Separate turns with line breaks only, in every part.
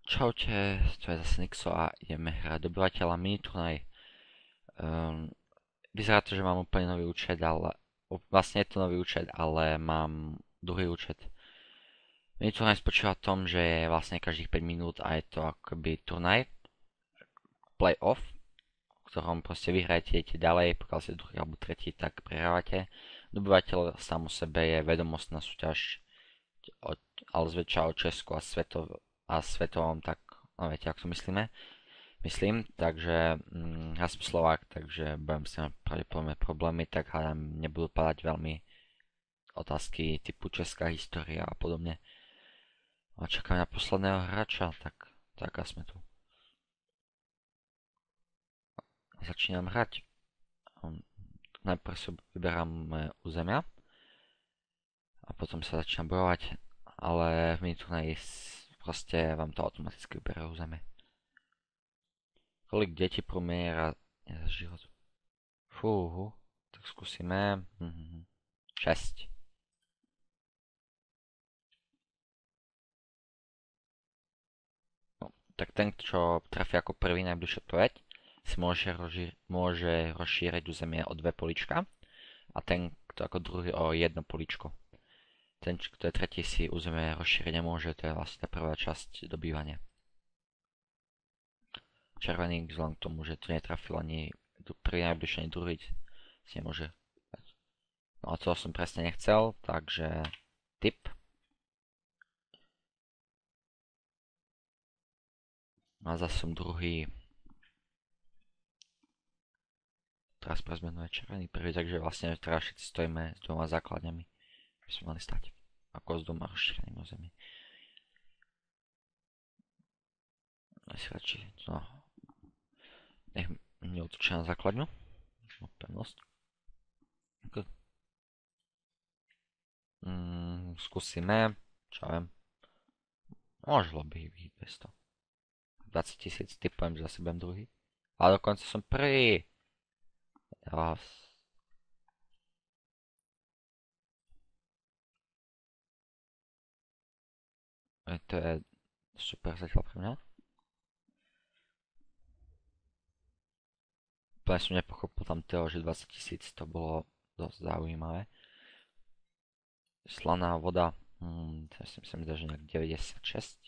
Čaute, to je zase Nixo a ideme hrať dobyvateľa miniturnaj. Vyzerá to, že mám úplne nový účet, ale vlastne je to nový účet, ale mám druhý účet. Miniturnaj spočíva v tom, že je vlastne každých 5 minút a je to akoby turnaj, play-off, v ktorom proste vyhrajete, idete ďalej, pokiaľ ste druhý alebo tretí, tak prehrávate. Dobyvateľ sám o sebe je vedomostná súťaž, ale zväčša o Česku a svetovom, tak no viete, ako to myslíme. Myslím, takže ja som Slovák, takže budem si mať pravdepodobne problémy, tak hádam nebudú padať veľmi otázky typu česká história a podobne. A čakám na posledného hráča, tak a sme tu. Začínam hrať. Najprv si vyberám územia a potom sa začínam bojovať, ale v miniturnaji proste vám to automaticky vyberá územie. Kolik detí promieria život? Fúhu, tak skúsime. 6. No, tak ten, čo trafí ako prvý najbližšiu odpoveď, si môže rozšíriť územie o 2 polička a ten, kto ako druhý o 1 poličko. Ten, kto je tretí, si územie rozšíriť nemôže, to je vlastne tá prvá časť dobývania. Červený vzhľadom k tomu, že tu netrafil ani prvý najbližší, ani druhý, si nemôže. No a to som presne nechcel, takže tip. A zase som druhý. Teraz pre zmenu je červený prvý, takže vlastne teraz všetci stojíme s dvoma základňami. By sme mali stať. Ako s dvoma rozšíreným území. Asi radšej, no. Nech neútočia na základňu. No, pevnosť. Skúsime. Čo viem. Možno by byť bez toho. 20 000 typujem, že zase budem druhý. Ale dokonca som prvý. Raz. To je super zatiaľ pre mňa. Úplne som nepochopil tam toho, že 20 000 to bolo dosť zaujímavé. Slaná voda. To si myslím, že nejak 96.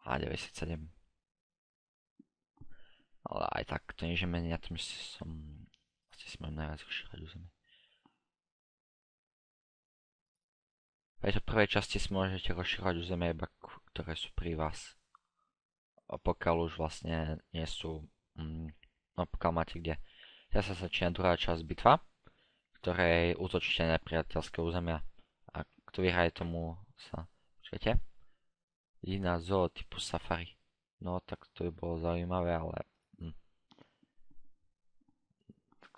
A 97. Ale aj tak to nič menej na tom, že som vlastne si mám najviac rozšírať územie. V tejto prvej časti si môžete rozšírovať územie iba ktoré sú pri vás. A pokiaľ už vlastne nie sú, no pokiaľ máte kde. Teraz sa začína druhá časť bitva, ktorej útočíte na nepriateľské územia. A kto vyhraje, tomu sa, počujete? Jediná zoo typu safari. No tak to by bolo zaujímavé, ale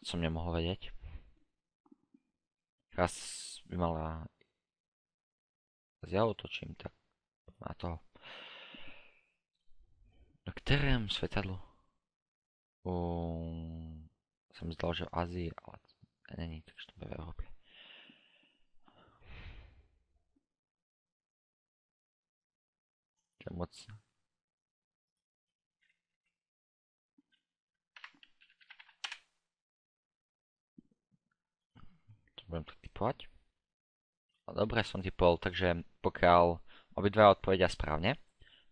som nemohol vedieť. Teraz by mala ja otočím, tak na toho. Na ktorému svetadlu? Som zdal, že v Ázii, ale není, takže to bude v Európe. To je moc. To budem tak typovať. Dobre som typoval, takže pokiaľ obidva odpovedia správne,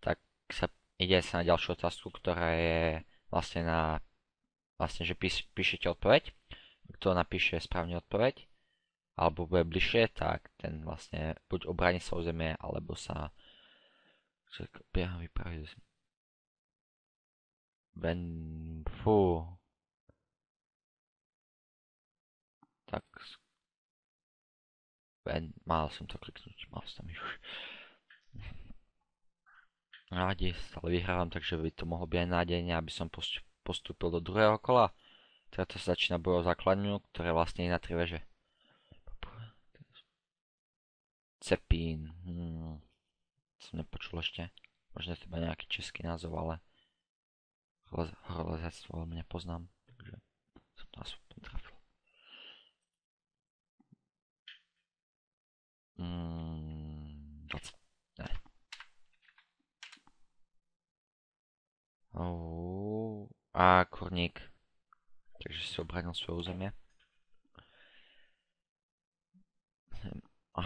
tak sa ide sa na ďalšiu otázku, ktorá je vlastne že píšete odpoveď. Kto napíše správne odpoveď, alebo bude bližšie, tak ten vlastne buď obráni sa o zemie, alebo sa bieha vypraviť. Fú. Tak mal som to kliknúť, mal som už. Rádi stále vyhrávam, takže by to mohlo byť aj nádejne, aby som postúpil do druhého kola. Teraz sa začína boj o základňu, ktoré vlastne je na 3 veže. Cepín. Som nepočul ešte. Možno je to iba nejaký český názov, ale horolezectvo veľmi nepoznám, takže som to aspoň trafil. 20. Ne. A kurník. Takže si obránil svoje územie. A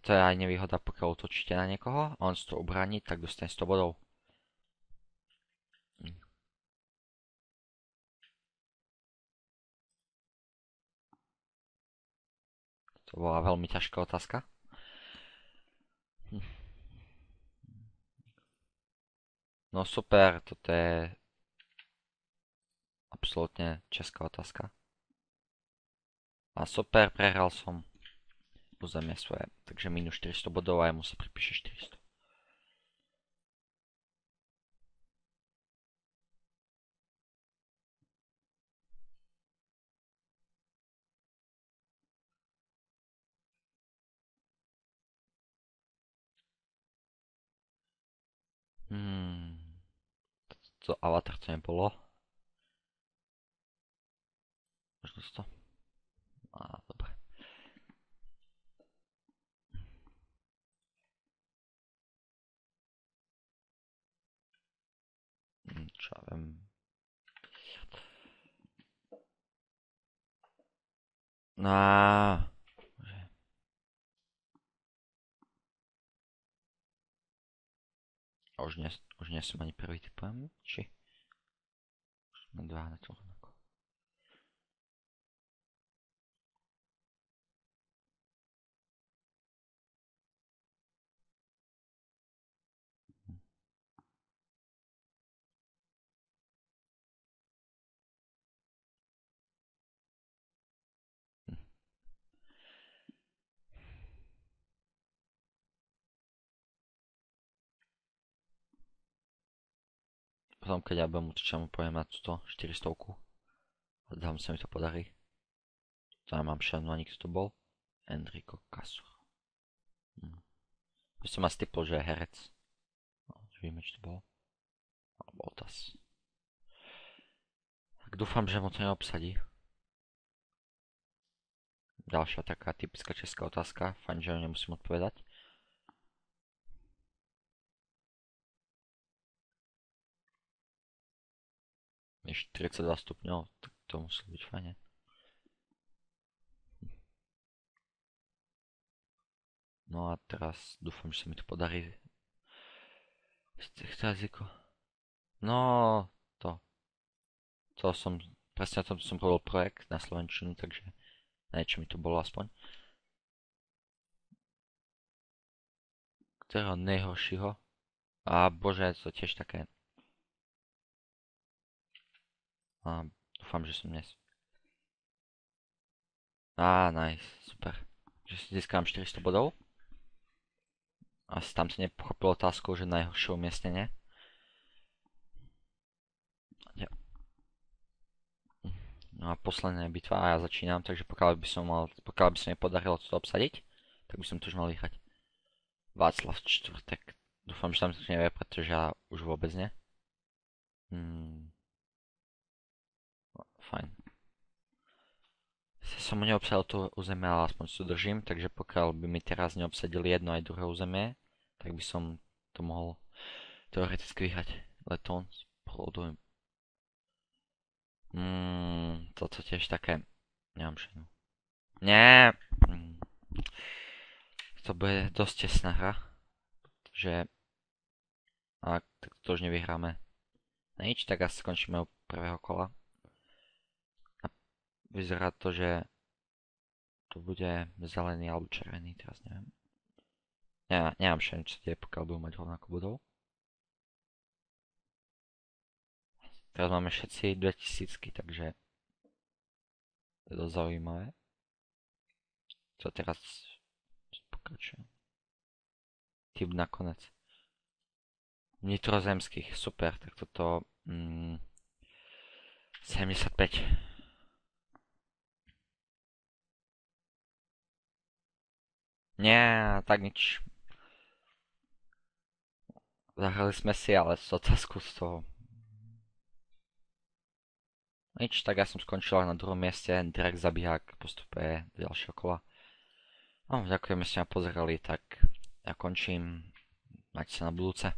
to je aj nevýhoda, pokiaľ utočíte na niekoho a on si to obráni, tak dostane 100 bodov. To bola veľmi ťažká otázka. No super, toto je absolútne česká otázka. A super, prehral som územie svoje, takže minus 400 bodov a jemu sa pripíše 400. To Avatar to nebolo. Možno to. Dobre. Čo ja viem. No. A už nie som ani prvý typujem, či? Na dva na to rovnako. Potom keď ja budem útočiť, mu poviem na túto 400. A dám sa mi to podarí. To ja mám šancu, ani kto to bol. Enrico Casur. By som ma stipol, že je herec. No, víme, či to bolo. Alebo otas. Tak dúfam, že mu to neobsadí. Ďalšia taká typická česká otázka. Fajn, že nemusím odpovedať. Je 42 stupňov, tak to musí byť fajne. No a teraz dúfam, že sa mi to podarí. Z týchto jazykov. No, to som, presne o tom som robil projekt na slovenčinu, takže niečo mi to bolo aspoň. Ktorého najhoršieho? A bože, to tiež také. A dúfam, že som dnes. Nice, super. Že si získam 400 bodov. Asi tam si nepochopil otázku, že najhoršie umiestnenie. No a posledná bitva a ja začínam, takže pokiaľ by sa mi podarilo to obsadiť, tak by som to už mal vyhrať. Václav čtvrtek. Dúfam, že tam to nevie, pretože ja už vôbec nie. Fajn. Som mu neobsadil to územie, ale aspoň si to držím, takže pokiaľ by mi teraz neobsadili jedno aj druhé územie, tak by som to mohol teoreticky vyhrať. Letón s prúdom. Toto tiež také. Nemám šenu. Nie. To bude dosť tesná hra. Že ak to už nevyhráme nič, tak asi skončíme u prvého kola. A vyzerá to, že to bude zelený alebo červený, teraz neviem. Nemám šenu, čo sa deje, pokiaľ budú mať rovnako budov. Teraz máme všetci 2000, takže je to zaujímavé. Co teraz pokračujem. Typ nakonec. Nitrozemských, super, tak toto 75. Nie, tak nič. Zahrali sme si, ale z otázku z toho. Nič, tak ja som skončil na druhom mieste, Drake zabíhák postupuje do ďalšieho kola. No, ďakujem, že ste ma pozerali, tak ja končím, majte sa na budúce.